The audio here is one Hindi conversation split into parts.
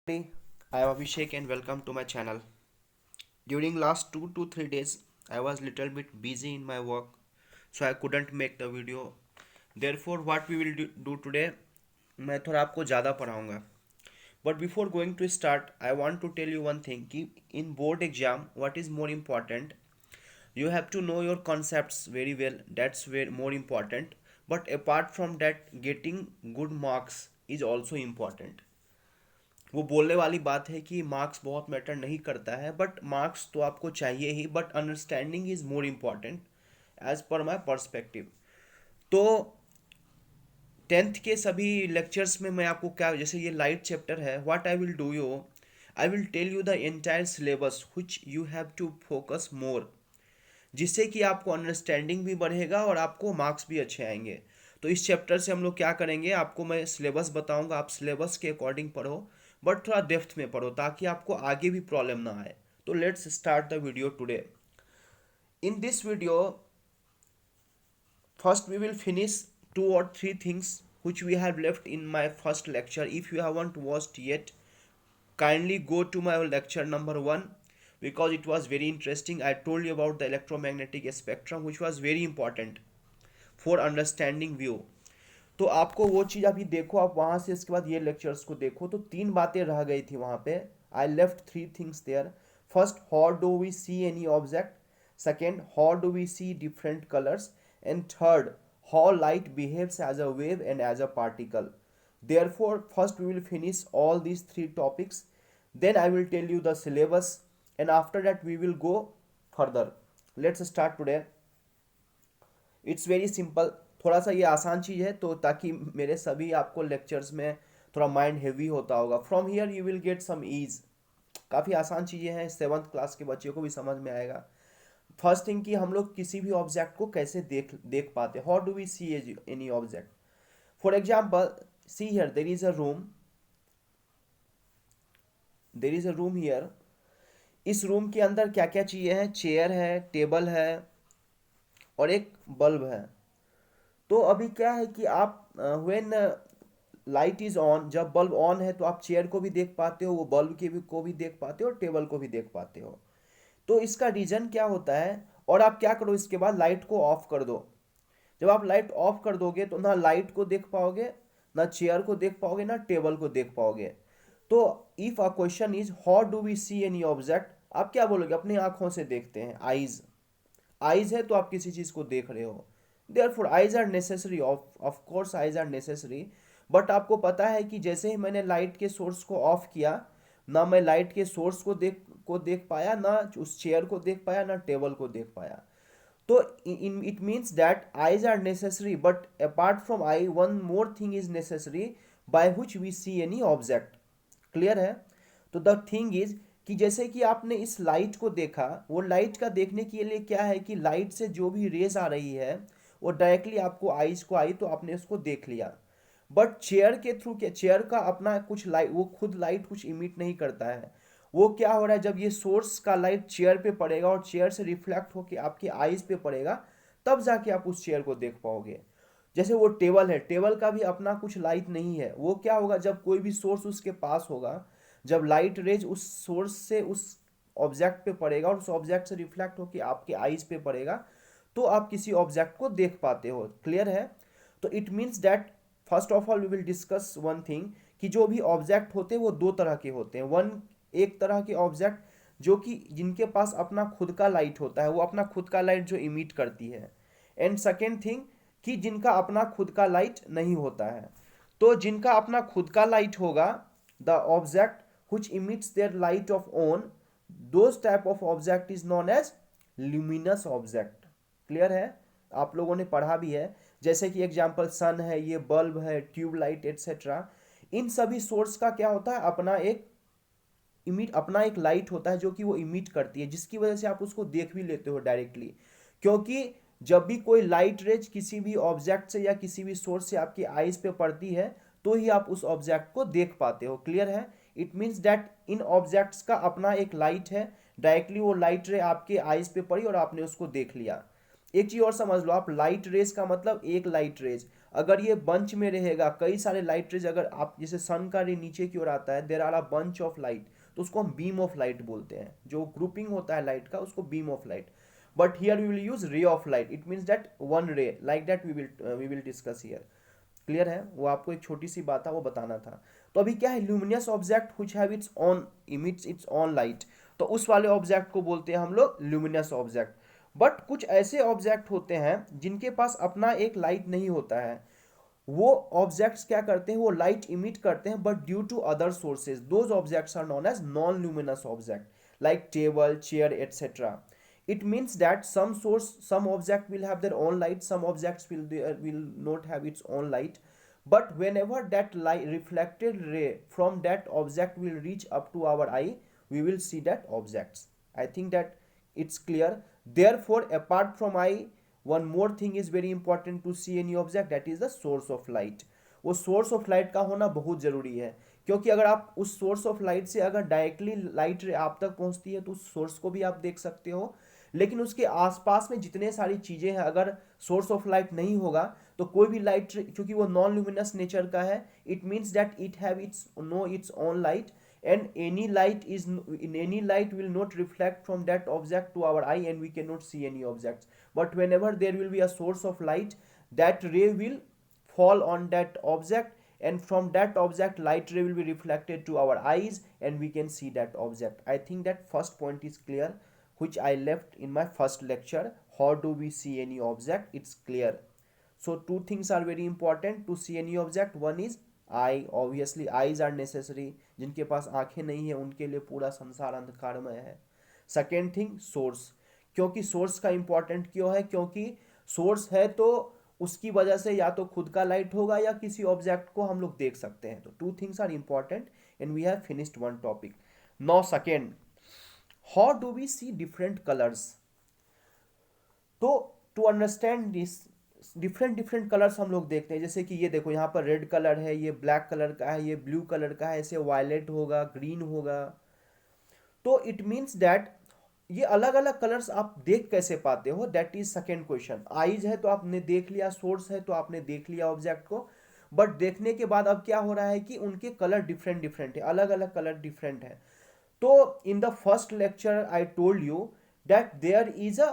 Hey, I am Abhishek and welcome to my channel. During last 2 to 3 days, I was little bit busy in my work, so I couldn't make the video. Therefore, what we will do today, मैं थोड़ा आपको ज़्यादा पढ़ाऊँगा. But before going to start, I want to tell you one thing कि in board exam, what is more important? You have to know your concepts very well. That's very more important. But apart from that, getting good marks is also important. वो बोलने वाली बात है कि मार्क्स बहुत मैटर नहीं करता है, बट मार्क्स तो आपको चाहिए ही, but understanding is more important as per my perspective. तो टेंथ के सभी लेक्चर्स में मैं आपको क्या, जैसे ये लाइट चैप्टर है, what I will do you, I will tell you the entire syllabus which you have to focus more, जिससे कि आपको अंडरस्टैंडिंग भी बढ़ेगा और आपको मार्क्स भी अच्छे आएंगे. तो इस चैप्टर से हम लोग क्या करेंगे, आपको मैं सिलेबस बताऊंगा, आप सिलेबस के अकॉर्डिंग पढ़ो, बट थोड़ा डेप्थ में पढ़ो ताकि आपको आगे भी प्रॉब्लम ना आए. तो let's start the video today. In this video, first we will finish 2 or 3 things which we have left in my first lecture. If you haven't watched yet, kindly go to my lecture number 1 because it was very interesting. I told you about the electromagnetic spectrum which was very important for understanding view. तो आपको वो चीज़ अभी देखो, आप वहाँ से इसके बाद ये लेक्चर्स को देखो. तो 3 बातें रह गई थी वहाँ पे. I left 3 things there. First, how do we see any object. Second, how do we see different colours. And third, how light behaves as a wave and as a particle. Therefore, first we will finish all these 3 topics. Then I will tell you the syllabus, and after that we will go further. Let's start today. It's very simple. थोड़ा सा ये आसान चीज़ है, तो ताकि मेरे सभी आपको लेक्चर्स में थोड़ा माइंड हैवी होता होगा. From here you will get some ease. काफ़ी आसान चीज़ें हैं, 7th क्लास के बच्चे को भी समझ में आएगा. फर्स्ट थिंग कि हम लोग किसी भी ऑब्जेक्ट को कैसे देख देख पाते, how do we see any object. For example, see here there is a room. There is a room here. इस रूम के अंदर क्या क्या चीज़ें हैं, चेयर है, टेबल है और एक बल्ब है. तो अभी क्या है कि आप व्हेन लाइट इज ऑन, जब बल्ब ऑन है तो आप चेयर को भी देख पाते हो, वो बल्ब के भी को भी देख पाते हो और टेबल को भी देख पाते हो. तो इसका रीजन क्या होता है. और आप क्या करो, इसके बाद लाइट को ऑफ कर दो. जब आप लाइट ऑफ कर दोगे तो ना लाइट को देख पाओगे, ना चेयर को देख पाओगे, ना टेबल को देख पाओगे. तो if a question is how do we see any object, आप क्या बोलोगे, अपनी आंखों से देखते हैं, आईज. आईज है तो आप किसी चीज को देख रहे हो. Therefore eyes are necessary, of course eyes are necessary. But आपको पता है कि जैसे ही मैंने लाइट के सोर्स को ऑफ किया, ना मैं लाइट के सोर्स को देख पाया, ना उस चेयर को देख पाया, ना टेबल को देख पाया. तो it means that eyes are necessary, but apart from eye one more thing is necessary by which we see any object. Clear है. तो द थिंग इज कि जैसे कि आपने इस लाइट को देखा, वो लाइट का देखने के लिए क्या है कि लाइट से जो भी रेज आ रही है वो डायरेक्टली आपको आईज को आई, तो आपने उसको देख लिया. बट चेयर के थ्रू, क्या चेयर का अपना कुछ लाइट, वो खुद लाइट कुछ इमिट नहीं करता है. वो क्या हो रहा है, जब ये सोर्स का लाइट चेयर पे पड़ेगा और चेयर से रिफ्लेक्ट होकर आपकी आईज पे पड़ेगा, तब जाके आप उस चेयर को देख पाओगे. जैसे वो टेबल है, टेबल का भी अपना कुछ लाइट नहीं है. वो क्या होगा, जब कोई भी सोर्स उसके पास होगा, जब लाइट रेज उस सोर्स से उस ऑब्जेक्ट पे पड़ेगा और उस ऑब्जेक्ट से रिफ्लेक्ट होकर आपके आईज पे पड़ेगा, तो आप किसी ऑब्जेक्ट को देख पाते हो. क्लियर है. तो it means that first of all we will discuss one thing कि जो भी ऑब्जेक्ट होते हैं वो 2 तरह के होते हैं. एक तरह के ऑब्जेक्ट जो कि जिनके पास अपना खुद का लाइट होता है, वो अपना खुद का लाइट जो इमिट करती है. एंड सेकेंड थिंग कि जिनका अपना खुद का लाइट नहीं होता है. तो जिनका अपना खुद का लाइट होगा, the object which emits their light of own, those type of object is known as luminous object. Clear है. आप लोगों ने पढ़ा भी है, जैसे कि एग्जांपल सन है, ये बल्ब है, ट्यूबलाइट एटसेट्रा. इन सभी सोर्स का क्या होता है, अपना एक लाइट होता है जो कि वो इमिट करती है, जिसकी वजह से आप उसको देख भी लेते हो डायरेक्टली. क्योंकि जब भी कोई लाइट रेज किसी भी ऑब्जेक्ट से या किसी भी सोर्स से आपकी आईज पे पड़ती है, तो ही आप उस ऑब्जेक्ट को देख पाते हो. क्लियर है. It means that in objects का अपना एक लाइट है, डायरेक्टली वो लाइट रे आपके आईज पे पड़ी और आपने उसको देख लिया. एक चीज और समझ लो आप, लाइट रेज का मतलब एक लाइट रेज. अगर ये बंच में रहेगा, कई सारे लाइट रेज, अगर आप जैसे सन का रे नीचे की ओर आता है, there are a bunch of light, तो उसको हम बीम ऑफ लाइट बोलते हैं। जो ग्रुपिंग होता है लाइट का उसको beam of light. But here we will use ray of light, it means that one ray like that we will discuss here. Clear है? वो आपको एक छोटी सी बात था वो बताना था। तो अभी क्या है, luminous object which have it's on emits it's on light, तो उस वाले ऑब्जेक्ट को बोलते हैं हम लोग ल्यूमिनियस ऑब्जेक्ट। बट कुछ ऐसे ऑब्जेक्ट होते हैं जिनके पास अपना एक लाइट नहीं होता है, वो ऑब्जेक्ट्स क्या करते हैं, वो लाइट इमिट करते हैं, but due to other sources those objects are known as non luminous object like table, chair, etcetera. It means that some object will have their own light, some objects will not have its own light, but whenever that light reflected ray from that object will reach up to our eye, we will see that objects. I think that it's clear. Therefore, apart from eye, one more thing is very important to see any object, that is the source of light. वो सोर्स ऑफ लाइट का होना बहुत ज़रूरी है, क्योंकि अगर आप उस सोर्स ऑफ लाइट से अगर डायरेक्टली लाइट आप तक पहुंचती है तो उस सोर्स को भी आप देख सकते हो, लेकिन उसके आसपास में जितने सारी चीज़ें हैं, अगर सोर्स ऑफ लाइट नहीं होगा तो कोई भी लाइट, क्योंकि वो नॉन ल्यूमिनस नेचर का है, it means that it have its own light, and any light will not reflect from that object to our eye and we cannot see any objects. But whenever there will be a source of light, that ray will fall on that object, and from that object light ray will be reflected to our eyes and we can see that object. I think that first point is clear, which I left in my first lecture. How do we see any object? It's clear. So two things are very important to see any object. One is eye, obviously eyes are necessary, जिनके पास आंखें नहीं है उनके लिए पूरा संसार अंधकारमय है। सेकेंड थिंग सोर्स, क्योंकि सोर्स का इंपॉर्टेंट क्यों है, क्योंकि सोर्स है तो उसकी वजह से या तो खुद का लाइट होगा या किसी ऑब्जेक्ट को हम लोग देख सकते हैं। तो two things are important and we have finished one topic. Now second, how do we see different colours. तो to understand this, different different colours हम लोग देखते हैं, जैसे कि ये देखो यहाँ पर रेड कलर है, ये ब्लैक कलर का है, ये ब्लू कलर का है, ऐसे वायलेट होगा, ग्रीन होगा। तो इट मीन्स दैट ये अलग अलग कलर्स आप देख कैसे पाते हो, that is second question. Eyes है तो आपने देख लिया, सोर्स है तो आपने देख लिया ऑब्जेक्ट को, बट देखने के बाद अब क्या हो रहा है कि उनके कलर डिफरेंट डिफरेंट है, अलग अलग कलर डिफरेंट है। तो in the first lecture I told you that there is a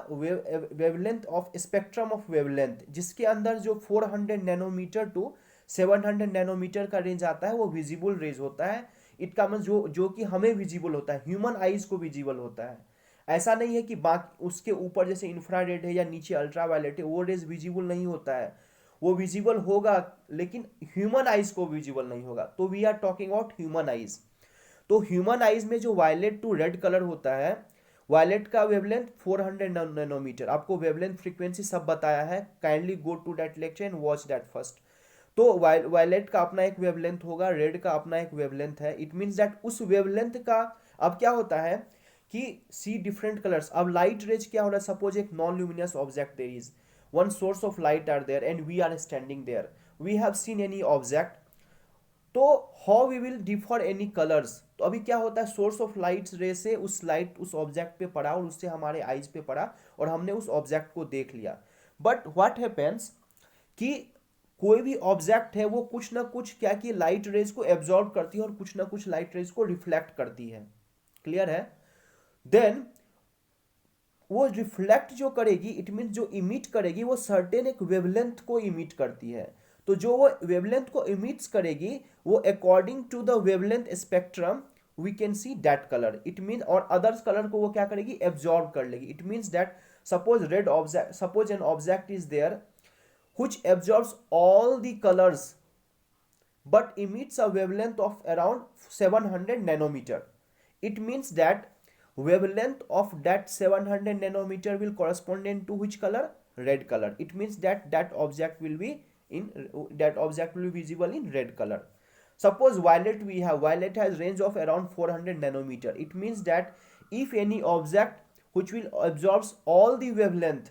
wavelength of spectrum of wavelength, जिसके अंदर जो 400 नैनोमीटर टू 700 नैनोमीटर का रेंज आता है वो विजिबल रेंज होता है। इट का मतलब जो कि हमें विजिबल होता है, ह्यूमन आईज को विजिबल होता है। ऐसा नहीं है कि बाकी उसके ऊपर जैसे इंफ्रारेड है या नीचे अल्ट्रावायलेट है वो रेंज विजिबल नहीं होता है, वो विजिबल होगा लेकिन ह्यूमन आईज को विजिबल नहीं होगा। तो we are talking about human eyes. तो ह्यूमन आईज में जो वायलेट टू रेड कलर होता है, वायलेट का वेवलेंथ 400 नैनोमीटर, आपको वेवलेंथ फ्रीक्वेंसी सब बताया है, kindly go to that lecture and watch that first. तो वायलेट का अपना एक वेवलेंथ होगा, रेड का अपना एक वेवलेंथ है। इट मीन्स दैट उस वेवलेंथ का अब क्या होता है कि सी डिफरेंट कलर्स। अब लाइट रेज क्या हो रहा है, सपोज एक non luminous object there is one source of light are there and we are standing there, we have seen any object, तो how we will differ any colours. तो अभी क्या होता है, सोर्स ऑफ लाइट रे से उस लाइट उस ऑब्जेक्ट पे पड़ा और उससे हमारे आईज पे पड़ा और हमने उस ऑब्जेक्ट को देख लिया। बट व्हाट हैपेंस कि कोई भी ऑब्जेक्ट है वो कुछ ना कुछ क्या कि लाइट रेज को एब्जॉर्ब करती है और कुछ ना कुछ लाइट रेज को रिफ्लेक्ट करती है। क्लियर है? देन वो रिफ्लेक्ट जो करेगी, इट मीन जो इमिट करेगी वो सर्टेन एक वेवलेंथ को इमिट करती है। तो जो वो वेवलेंथ को इमिट्स करेगी वो according to the wavelength spectrum we can see that colour. It mean और अदर्स कलर को वो क्या करेगी, एब्जॉर्ब कर लेगी। It means that suppose red object, suppose an object is there which absorbs all the colors but emits a wavelength of around 700 nanometer. It means that wavelength of that 700 nanometer will correspond to which color? Red color. It means that that object will be visible in red color. Suppose violet we have, violet has range of around 400 nanometer. It means that if any object which will absorbs all the wavelength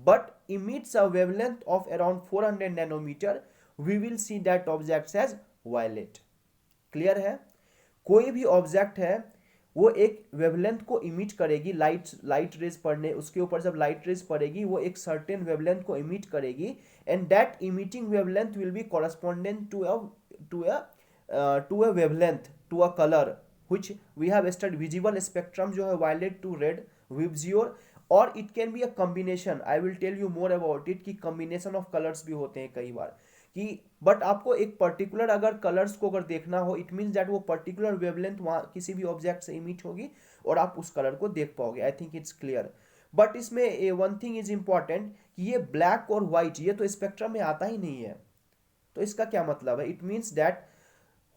but emits a wavelength of around 400 nanometer, we will see that object as violet. Clear है? कोई भी ऑब्जेक्ट है वो एक वेवलेंथ को इमिट करेगी, लाइट रेज पड़ने उसके ऊपर जब लाइट रेज पड़ेगी वो एक सर्टेन वेवलेंथ को इमिट करेगी, and that emitting wavelength will be correspondent to a to a wavelength to a colour which we have studied. Visible spectrum जो है वायलेट टू रेड, विबजियोर, और it can be a combination, I will tell you more about it, कि कॉम्बिनेशन ऑफ कलर्स भी होते हैं कई बार कि, बट आपको एक पर्टिकुलर अगर कलर्स को अगर देखना हो, इट मीन्स दैट वो पर्टिकुलर वेवलेंथ वहाँ किसी भी ऑब्जेक्ट से इमिट होगी और आप उस कलर को देख पाओगे। I think it's clear. But इसमें वन थिंग इज इंपॉर्टेंट कि ये ब्लैक और वाइट ये तो स्पेक्ट्रम में आता ही नहीं है। तो इसका क्या मतलब है? It means that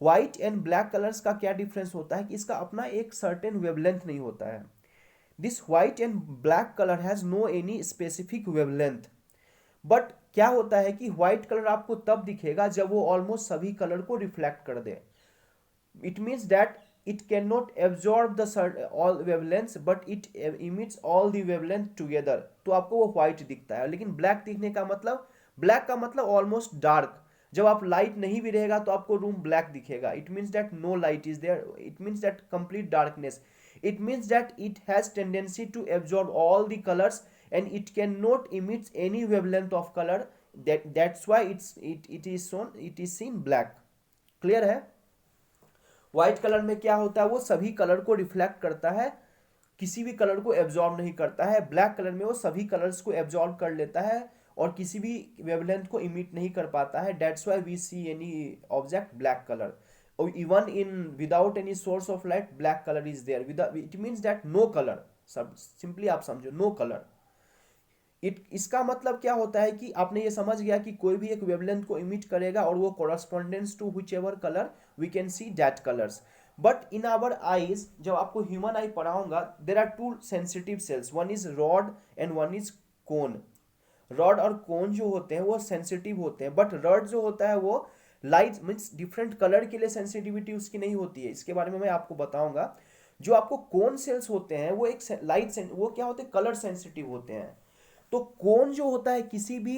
white and black colours का क्या डिफरेंस होता है कि इसका अपना एक सर्टेन वेवलेंथ नहीं होता है। This white and black colour has no any specific wavelength. But क्या होता है कि व्हाइट कलर आपको तब दिखेगा जब वो ऑलमोस्ट सभी कलर को रिफ्लेक्ट कर दे। It means that it cannot absorb the all wavelengths but it emits all the wavelength together, तो आपको वो व्हाइट दिखता है। लेकिन ब्लैक दिखने का मतलब, ब्लैक का मतलब ऑलमोस्ट डार्क, जब आप लाइट नहीं भी रहेगा तो आपको रूम ब्लैक दिखेगा। It means that no light is there, it means that complete darkness, it means that it has tendency to absorb all the colors and it cannot emit any wavelength of color, that's why it is shown, it is seen black। Clear है? व्हाइट कलर में क्या होता है, वो सभी कलर को रिफ्लेक्ट करता है, किसी भी कलर को एब्जॉर्ब नहीं करता है। ब्लैक कलर में वो सभी कलर्स को एब्जॉर्ब कर लेता है और किसी भी वेवलेंथ को इमिट नहीं कर पाता है। That's why we see any object black colour, और even in without any source of light black colour is there, without, it means that no colour, सब सिंपली आप समझो नो कलर। इसका मतलब क्या होता है कि आपने ये समझ गया कि कोई भी एक वेवलेंथ को इमिट करेगा और वो correspondence to whichever colour we can see that colours. But in our eyes, जब आपको ह्यूमन आई पढ़ाऊंगा, there are two sensitive cells, one is rod and one is cone. Rod और कोन जो होते हैं वो सेंसिटिव होते हैं, बट रॉड जो होता है वो लाइट मीन्स डिफरेंट कलर के लिए सेंसिटिविटी उसकी नहीं होती है, इसके बारे में मैं आपको बताऊंगा। जो आपको कोन सेल्स होते हैं वो एक लाइट, वो क्या होते हैं, कलर सेंसिटिव होते हैं। तो कोन जो होता है किसी भी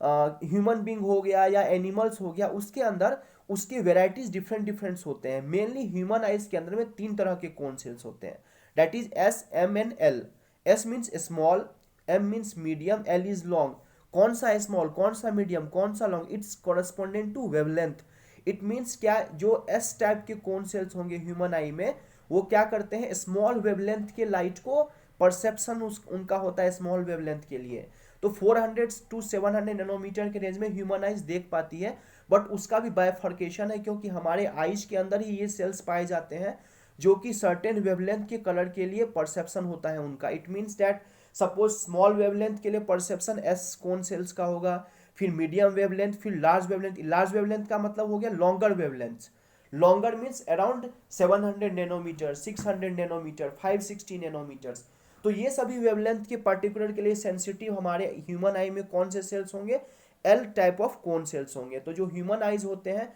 ह्यूमन बींग हो गया या एनिमल्स हो गया, उसके अंदर उसके वेराइटीज डिफरेंट डिफरेंट्स होते हैं। मेनली ह्यूमन आइज के अंदर में तीन तरह के कोन सेल्स होते हैं, that is S, M and L. S means small, M means medium, L is long. कौन सा स्मॉल, कौन सा मीडियम, कौन सा long, it's correspondent to wavelength. It means क्या, जो एस टाइप के कोन सेल्स होंगे ह्यूमन आई में, वो क्या करते हैं, स्मॉल वेवलेंथ के लाइट को परसेप्शन उनका होता है स्मॉल वेवलेंथ के लिए। तो 400 टू 700 नैनोमीटर के रेंज में ह्यूमन आइज देख पाती है, बट उसका भी बायफर्केशन है, क्योंकि हमारे आइज के अंदर ही ये सेल्स पाए जाते हैं जो कि सर्टेन वेवलेंथ के कलर के लिए परसेप्शन होता है उनका। It means that suppose small wavelength के लिए परसेप्शन एस कोन सेल्स का होगा, फिर मीडियम वेवलेंथ, फिर लार्ज वेवलेंथ। लार्ज वेवलेंथ का मतलब हो गया longer wavelength. Longer means around 700 nanometre, 600 nanometre, 560 nanometres. तो ये सभी वेवलेंथ के पर्टिकुलर के लिए सेंसिटिव हमारे ह्यूमन आई में कौन से सेल्स होंगे, L type of cone cells होंगे। तो जो ह्यूमन आइज होते हैं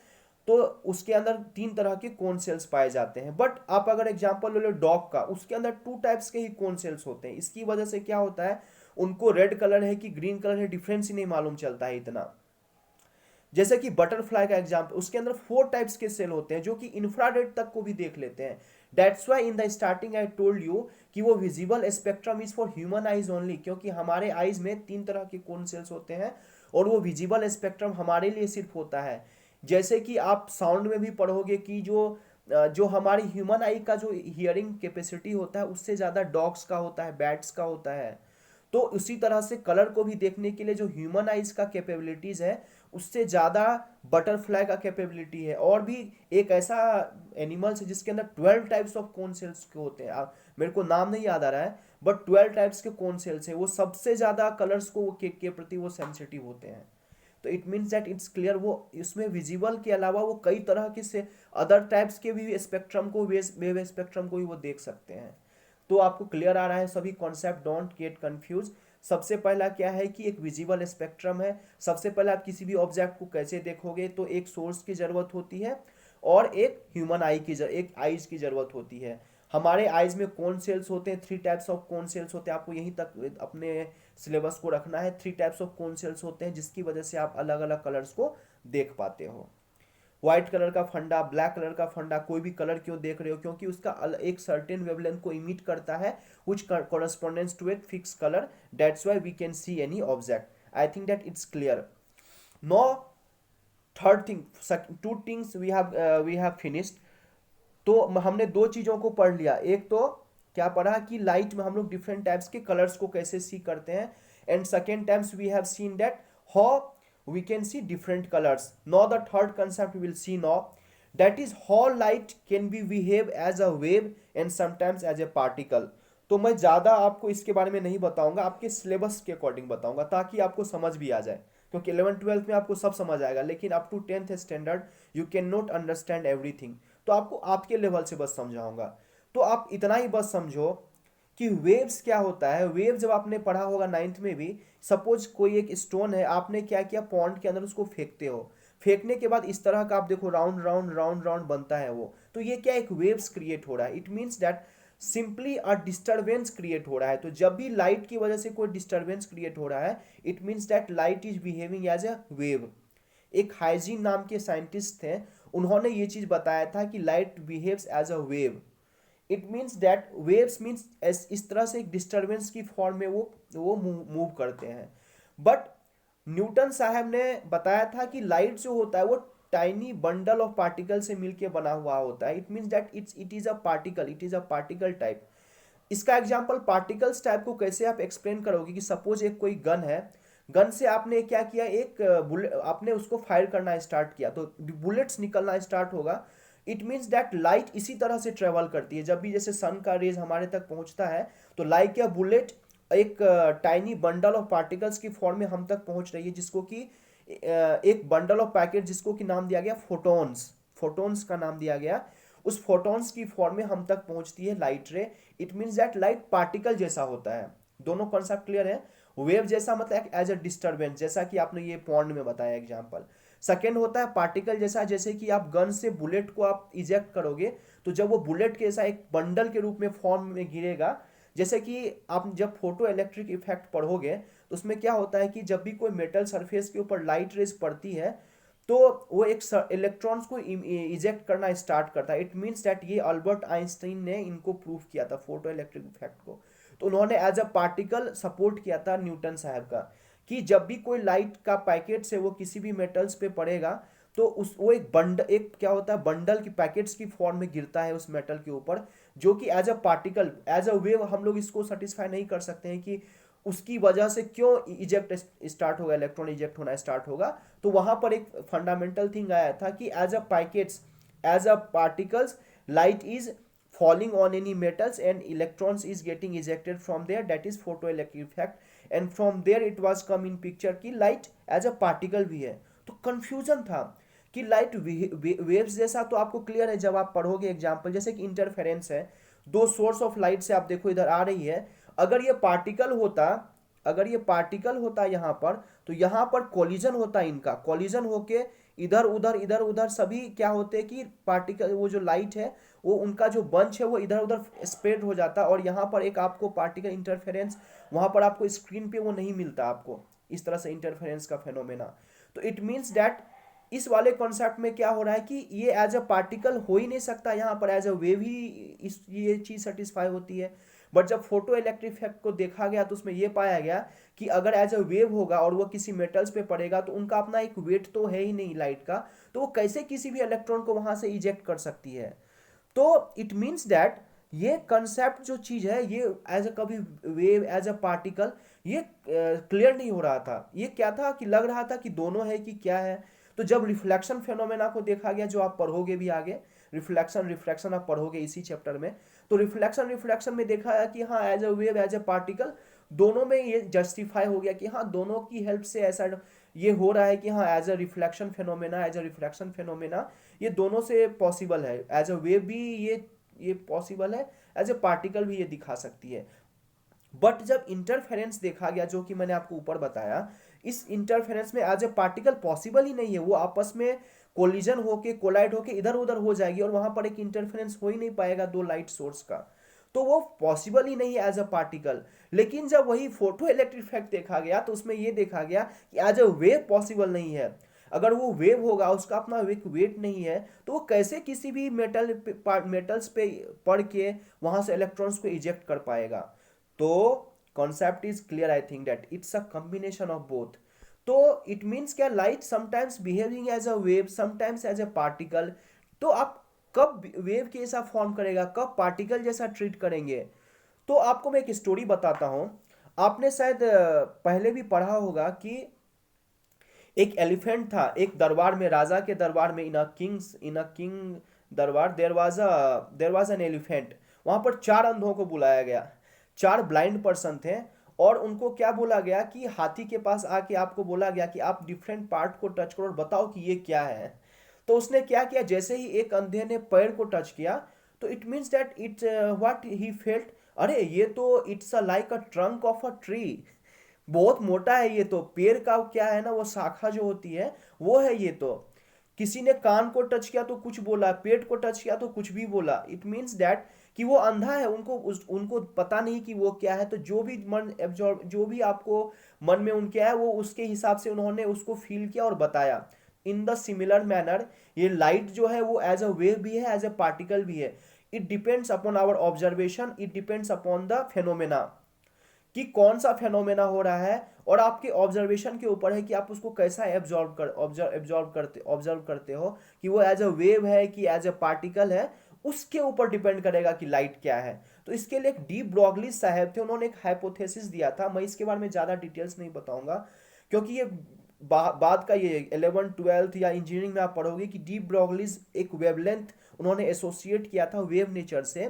तो उसके अंदर तीन तरह के कोन सेल्स पाए जाते हैं। बट आप अगर एग्जांपल ले लो डॉग का, उसके अंदर टू टाइप्स के ही कोन सेल्स होते हैं। इसकी वजह से क्या होता है, उनको रेड कलर है कि ग्रीन कलर है डिफरेंस ही नहीं मालूम चलता है इतना। जैसे कि बटरफ्लाई का एग्जांपल, उसके अंदर 4 टाइप्स के सेल होते हैं जो कि इंफ्रारेड तक को भी देख लेते हैं। That's why in the starting I told you कि वो visible spectrum is for human eyes only, क्योंकि हमारे आइज में तीन तरह के कोन सेल्स होते हैं और वो विजिबल स्पेक्ट्रम हमारे लिए सिर्फ होता है। जैसे कि आप साउंड में भी पढ़ोगे कि जो हमारी ह्यूमन आई का जो हियरिंग कैपेसिटी होता है उससे ज़्यादा डॉग्स का होता है, बैट्स का होता है। तो उसी तरह से कलर को भी देखने के लिए जो ह्यूमन आइज का कैपेबिलिटीज है उससे ज़्यादा बटरफ्लाई का कैपेबिलिटी है। और भी एक ऐसा एनिमल्स है जिसके अंदर 12 टाइप्स ऑफ कोन सेल्स के होते हैं, मेरे को नाम नहीं याद आ रहा है, बट 12 टाइप्स के कोन सेल्स है, वो सबसे ज़्यादा कलर्स को के प्रति वो सेंसिटिव होते हैं। तो it means that it's clear, वो इसमें विजिबल के अलावा वो कई तरह के से अदर टाइप्स के भी स्पेक्ट्रम को, वेव स्पेक्ट्रम को भी वो देख सकते हैं। तो आपको क्लियर आ रहा है सभी कॉन्सेप्ट, डोंट गेट कंफ्यूज। सबसे पहला क्या है कि एक विजिबल स्पेक्ट्रम है। सबसे पहले आप किसी भी ऑब्जेक्ट को कैसे देखोगे, तो एक सोर्स की जरूरत होती है और एक ह्यूमन आई की एक आईज की जरूरत होती है। हमारे आईज में कौन सेल्स होते हैं, 3 टाइप्स ऑफ कौन सेल्स होते हैं, आपको यहीं तक अपने सिलेबस को रखना है। 3 टाइप्स ऑफ कौन सेल्स होते हैं जिसकी वजह से आप अलग अलग कलर्स को देख पाते हो। व्हाइट कलर का फंडा, ब्लैक कलर का फंडा, कोई भी कलर क्यों देख रहे हो, क्योंकि उसका एक सर्टेन वेवलेंथ को इमिट करता है which corresponds to a fixed color. That's why we can see any object. I think that it's clear. Now third thing, two things we have finished. तो हमने दो चीज़ों को पढ़ लिया। एक तो क्या पढ़ा कि लाइट में हम लोग डिफरेंट टाइप्स के कलर्स को कैसे सी करते हैं, and second times we have seen that how we can see different colours. Now the third concept will see now, that is how light can be behave as a wave and sometimes as a particle. तो मैं ज़्यादा आपको इसके बारे में नहीं बताऊंगा, आपके सिलेबस के अकॉर्डिंग बताऊंगा ताकि आपको समझ भी आ जाए, क्योंकि 11th-12th में आपको सब समझ आएगा, लेकिन up to 10th standard you can not understand everything. तो आपको आपके लेवल से बस समझाऊंगा। तो आप इतना ही बस समझो कि वेव्स क्या होता है। वेव जब आपने पढ़ा होगा 9th में भी, सपोज कोई एक स्टोन है, आपने क्या किया, पॉन्ड के अंदर उसको फेंकते हो, फेंकने के बाद इस तरह का आप देखो राउंड राउंड राउंड राउंड बनता है वो, तो ये क्या, एक वेव्स क्रिएट हो रहा है। It means that simply a disturbance create हो रहा है। तो जब भी लाइट की वजह से कोई डिस्टर्बेंस क्रिएट हो रहा है, it means that light is behaving as a wave. एक हाइजीन नाम के साइंटिस्ट थे, उन्होंने ये चीज बताया था कि light behaves as a wave. It means that waves means इस तरह से एक डिस्टर्बेंस की फॉर्म में वो मूव करते हैं। बट न्यूटन साहब ने बताया था कि लाइट जो होता है वो टाइनी बंडल ऑफ पार्टिकल से मिलके बना हुआ होता है। It means that it is a particle, it is a particle type. इसका एग्जाम्पल पार्टिकल्स टाइप को कैसे आप एक्सप्लेन करोगे कि सपोज एक कोई गन है, गन से आपने क्या किया, एक बुलेट आपने उसको फायर करना स्टार्ट किया तो बुलेट्स निकलना स्टार्ट होगा। इट मीन्स दैट लाइट इसी तरह से ट्रेवल करती है। जब भी जैसे सन का रेज हमारे तक पहुंचता है तो लाइक या बुलेट एक टाइनी बंडल ऑफ पार्टिकल्स की फॉर्म में हम तक पहुंच रही है, जिसको कि एक बंडल ऑफ पैकेट जिसको कि नाम दिया गया फोटॉन्स, फोटॉन्स का नाम दिया गया। उस फोटॉन्स की फॉर्म में हम तक पहुंचती है लाइट रे। It means that light particle जैसा होता है। दोनों कॉन्सेप्ट क्लियर है। वेव जैसा मतलब एज अ डिस्टर्बेंस, जैसा कि आपने ये पॉन्ड में बताया एग्जांपल। सेकेंड होता है पार्टिकल जैसा, जैसे कि आप गन से बुलेट को आप इजेक्ट करोगे तो जब वो बुलेट के जैसा एक बंडल के रूप में फॉर्म में गिरेगा। जैसे कि आप जब फोटो इलेक्ट्रिक इफेक्ट पढ़ोगे तो उसमें क्या होता है कि जब भी कोई मेटल सरफेस के ऊपर लाइट रेज पड़ती है तो वो एक इलेक्ट्रॉन्स को इजेक्ट करना स्टार्ट करता है। इट मीन्स दैट ये अल्बर्ट आइंस्टाइन ने इनको प्रूव किया था फोटो इलेक्ट्रिक इफेक्ट को। तो उन्होंने एज अ पार्टिकल सपोर्ट किया था न्यूटन साहब का, कि जब भी कोई लाइट का पैकेट से वो किसी भी मेटल्स पे पड़ेगा तो उस वो एक एक क्या होता है, बंडल की पैकेट्स की फॉर्म में गिरता है उस मेटल के ऊपर, जो कि as a particle as a wave हम लोग इसको सेटिस्फाई नहीं कर सकते हैं कि उसकी वजह से क्यों इजेक्ट स्टार्ट होगा, इलेक्ट्रॉन इजेक्ट होना स्टार्ट होगा। तो वहां पर एक फंडामेंटल थिंग आया था कि as a packets, as a particles, light is falling on any metals and electrons is getting ejected from there, that is photoelectric effect। and from there it was come in picture कि light as a particle भी है। तो confusion था कि लाइट वेव्स जैसा, तो आपको क्लियर है जब आप पढ़ोगे एग्जांपल, जैसे कि इंटरफेरेंस है, दो सोर्स ऑफ लाइट से आप देखो इधर आ रही है। अगर ये पार्टिकल होता, अगर ये पार्टिकल होता यहाँ पर, तो यहाँ पर कोलिजन होता, इनका कोलिजन होके इधर उधर सभी क्या होते कि पार्टिकल, वो जो लाइट है वो उनका जो बंच है वो इधर उधर स्प्रेड हो जाता, और यहाँ पर एक आपको पार्टिकल इंटरफेरेंस, वहां पर आपको स्क्रीन पे वो नहीं मिलता आपको इस तरह से इंटरफेरेंस का फेनोमेना। तो इट मीन्स दैट इस वाले कॉन्सेप्ट में क्या हो रहा है कि ये एज अ पार्टिकल हो ही नहीं सकता, यहाँ पर एज अ वेव ही ये चीज सेटिस्फाई होती है। बट जब फोटो इलेक्ट्रिक इफेक्ट को देखा गया तो उसमें यह पाया गया कि अगर एज अ वेव होगा और वो किसी मेटल्स पे पड़ेगा तो उनका अपना एक वेट तो है ही नहीं लाइट का, तो वो कैसे किसी भी इलेक्ट्रॉन को वहां से इजेक्ट कर सकती है। तो इट मीन्स दैट ये कंसेप्ट जो चीज है ये एज अ कभी वेव एज अ पार्टिकल ये क्लियर नहीं हो रहा था। ये क्या था कि लग रहा था कि दोनों है कि क्या है। तो जब रिफ्लेक्शन फेनोमेना को देखा गया, जो आप पढ़ोगे भी आगे, रिफ्लेक्शन रिफ्रैक्शन आप पढ़ोगे इसी चैप्टर में, तो रिफ्लेक्शन रिफ्रैक्शन में देखा है कि हाँ as a wave as a particle दोनों में ये जस्टिफाई हो गया कि हाँ दोनों की हेल्प से ऐसा ये हो रहा है कि हाँ as a reflection phenomena as a refraction phenomena ये दोनों से पॉसिबल है। एज अ वेव भी ये पॉसिबल है, एज अ पार्टिकल भी ये दिखा सकती है। बट जब इंटरफेरेंस देखा गया, जो कि मैंने आपको ऊपर बताया, इस इंटरफेरेंस में एज ए पार्टिकल पॉसिबल ही नहीं है। वो आपस में कोलिजन होके कोलाइड होके इधर उधर हो जाएगी और वहां पर एक इंटरफेरेंस हो ही नहीं पाएगा दो लाइट सोर्स का, तो वो पॉसिबल ही नहीं है एज अ पार्टिकल। लेकिन जब वही फोटो इलेक्ट्रिक इफेक्ट देखा गया तो उसमें ये देखा गया कि एज अ वेव पॉसिबल नहीं है। अगर वो वेव होगा, उसका अपना एक वेट नहीं है, तो वो कैसे किसी भी मेटल्स पे पड़ के वहां से इलेक्ट्रॉन्स को इजेक्ट कर पाएगा। तो concept is clear, I think that it's a combination of both. तो इट मीन्स क्या, light sometimes behaving as a wave, sometimes as a particle. तो आप कब वेव के जैसा फॉर्म करेगा, कब पार्टिकल जैसा ट्रीट करेंगे। तो आपको मैं एक स्टोरी बताता हूं। आपने शायद पहले भी पढ़ा होगा कि एक एलिफेंट था एक दरबार में, राजा के दरबार में, इन अ किंग दरबार, देयर वाज एन एलिफेंट। वहां पर चार अंधों को बुलाया गया, चार ब्लाइंड पर्सन थे। और उनको क्या बोला गया कि हाथी के पास आके आपको बोला गया कि आप डिफरेंट पार्ट को टच करो और बताओ कि ये क्या है। तो उसने क्या किया, जैसे ही एक अंधे ने पैर को टच किया, तो it means that it what he felt, अरे ये तो it's a like a trunk of a tree, बहुत मोटा है ये तो, पेड़ का क्या है ना, वो शाखा जो होती है वो है ये तो। किसी ने कान को टच किया तो कुछ बोला, पेट को टच किया तो कुछ भी बोला। इट मीन्स दैट कि वो अंधा है, उनको पता नहीं कि वो क्या है। तो जो भी मन एब्जॉर्ब, जो भी आपको मन में उनके है, वो उसके हिसाब से उन्होंने उसको फील किया और बताया। इन द सिमिलर मैनर ये लाइट जो है वो एज अ वेव भी है, एज अ पार्टिकल भी है। It depends upon our observation, it depends upon the phenomena, कि कौन सा फेनोमेना हो रहा है, और आपके ऑब्जर्वेशन के ऊपर है कि आप उसको कैसा ऑब्जर्व करते हो, कि वो एज अ वेव है कि एज अ पार्टिकल है। उसके ऊपर डिपेंड करेगा कि लाइट क्या है। तो इसके लिए एक डी ब्रॉगली साहब थे, उन्होंने एक हाइपोथेसिस दिया था। मैं इसके बारे में ज़्यादा डिटेल्स नहीं बताऊंगा, क्योंकि ये बाद का ये 11th 12th या इंजीनियरिंग में आप पढ़ोगे कि डी ब्रॉगलीज एक वेवलेंथ उन्होंने एसोसिएट किया था वेव नेचर से।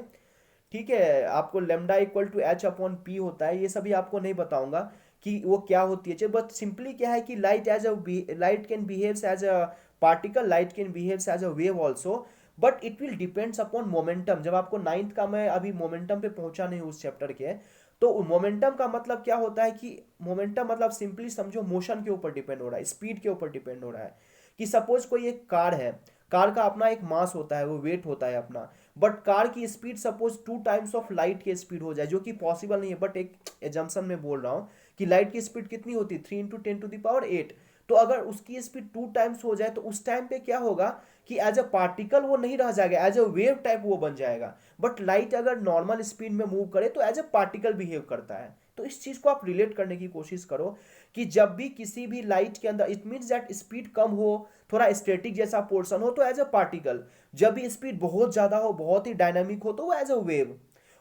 ठीक है, आपको lambda equal to h upon p होता है, ये सभी आपको नहीं बताऊंगा कि वो क्या होती है। बट सिंपली क्या है कि light can behaves as a particle, light can behaves as a wave also, but it will depends upon momentum. जब आपको नाइन्थ का, मैं अभी मोमेंटम पे पहुंचा नहीं उस चैप्टर के, तो मोमेंटम का मतलब क्या होता है कि मोमेंटम मतलब सिंपली समझो मोशन के ऊपर डिपेंड हो रहा है, स्पीड के ऊपर डिपेंड हो रहा है। कि सपोज कोई एक कार है, कार का अपना एक मास होता है, वो वेट होता है अपना, बट कार की speed suppose 2 times of light की स्पीड हो जाए, जो कि पॉसिबल नहीं है, बट एक एजम्पशन में बोल रहा हूँ कि लाइट की स्पीड कितनी होती है, 3 × 10⁸ तो अगर उसकी स्पीड 2 टाइम्स हो जाए, तो उस टाइम पे क्या होगा कि एज अ पार्टिकल वो नहीं रह जाएगा, एज अ वेव टाइप वो बन जाएगा। बट लाइट अगर नॉर्मल स्पीड में मूव करे तो एज अ पार्टिकल बिहेव करता है। तो इस चीज को आप रिलेट करने की कोशिश करो कि जब भी किसी भी लाइट के अंदर, इट मीन्स दैट स्पीड कम हो, थोड़ा स्टैटिक जैसा पोर्शन हो, तो एज अ पार्टिकल। जब भी स्पीड बहुत ज्यादा हो, बहुत ही डायनामिक हो, तो वो एज अ वेव।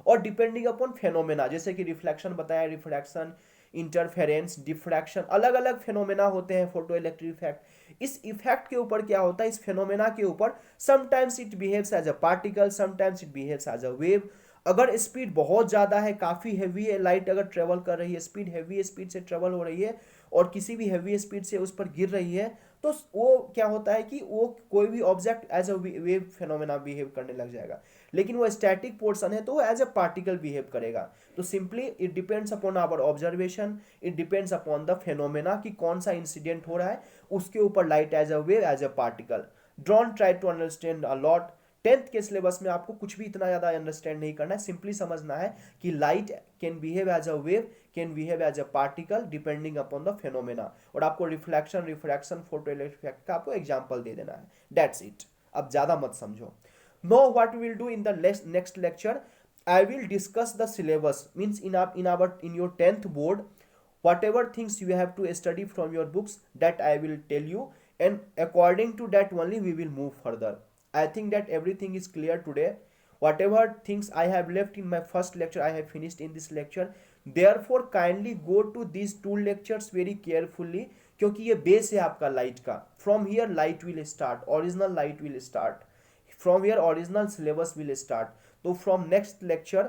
और डिपेंडिंग अपॉन फेनोमेना, जैसे कि रिफ्लेक्शन बताया, रिफ्रैक्शन, इंटरफेरेंस, डिफ्रैक्शन, अलग अलग फेनोमेना होते हैं, फोटो इलेक्ट्रिक इफेक्ट। इस इफेक्ट के ऊपर क्या होता है, इस फेनोमेना के ऊपर, sometimes it behaves as a particle, sometimes it behaves as a wave. अगर स्पीड बहुत ज़्यादा है, काफ़ी हैवी है, लाइट अगर ट्रेवल कर रही है, स्पीड हैवी स्पीड से ट्रेवल हो रही है, और किसी भी हैवी स्पीड से उस पर गिर रही है, तो वो क्या होता है कि वो कोई भी object as a wave phenomena behave करने लग जाएगा। लेकिन वो स्टैटिक पोर्शन है, तो वो एज अ पार्टिकल बिहेव करेगा। तो simply it depends upon our observation, it depends upon the phenomena कि कौन सा इंसिडेंट हो रहा है, उसके ऊपर light as a wave, as a particle. Don't try to understand a lot. 10th के सिलेबस में आपको कुछ भी इतना ज़्यादा अंडरस्टैंड नहीं करना है, सिंपली समझना है कि light can behave as a wave, can behave as a particle, depending upon the phenomena. और आपको रिफ्लेक्शन, रिफ्रैक्शन, फोटो इफेक्ट का आपको एग्जाम्पल दे देना है, दैट्स इट। अब ज़्यादा मत समझो। Know what will do in the next lecture, I will discuss the syllabus, means in your 10th board, whatever things you have to study from your books, that I will tell you, and according to that only we will move further. I think that everything is clear today. Whatever things I have left in my first lecture, I have finished in this lecture. Therefore kindly go to these two lectures very carefully, क्योंकि ये बेस है आपका लाइट का। From here light will start, original light will start, from here original syllabus will start. So from next lecture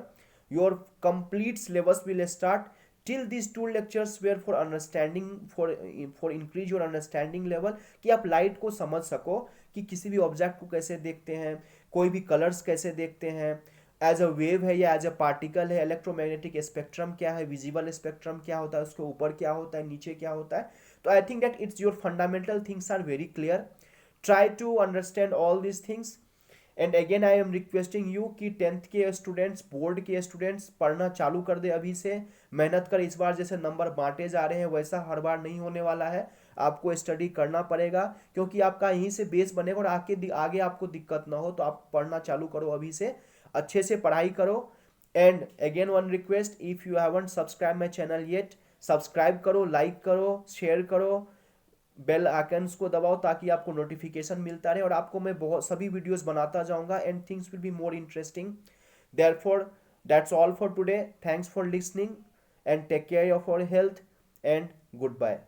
your complete syllabus will start. Till these two lectures were for understanding, for increase your understanding level, कि आप लाइट को समझ सको, कि किसी भी ऑब्जेक्ट को कैसे देखते हैं, कोई भी कलर्स कैसे देखते हैं, एज अ वेव है या एज अ पार्टिकल है, इलेक्ट्रोमैग्नेटिक स्पेक्ट्रम क्या है, विजिबल स्पेक्ट्रम क्या होता है, उसके ऊपर क्या होता है, नीचे क्या होता है। तो I think that it's your fundamental things are very clear. Try to understand all these things. And again I am requesting you कि 10th के स्टूडेंट्स, बोर्ड के स्टूडेंट्स पढ़ना चालू कर दे अभी से, मेहनत कर। इस बार जैसे नंबर बांटे जा रहे हैं वैसा हर बार नहीं होने वाला है। आपको स्टडी करना पड़ेगा, क्योंकि आपका यहीं से बेस बनेगा और आगे आपको दिक्कत ना हो, तो आप पढ़ना चालू करो अभी से, अच्छे से पढ़ाई करो। And again one request, if you haven't subscribe my channel yet, subscribe करो, लाइक करो, शेयर करो, बेल आइकन्स को दबाओ ताकि आपको नोटिफिकेशन मिलता रहे और आपको मैं बहुत सभी वीडियोस बनाता जाऊंगा and things will be more interesting. Therefore that's all for today, thanks for listening and take care of your health and good bye.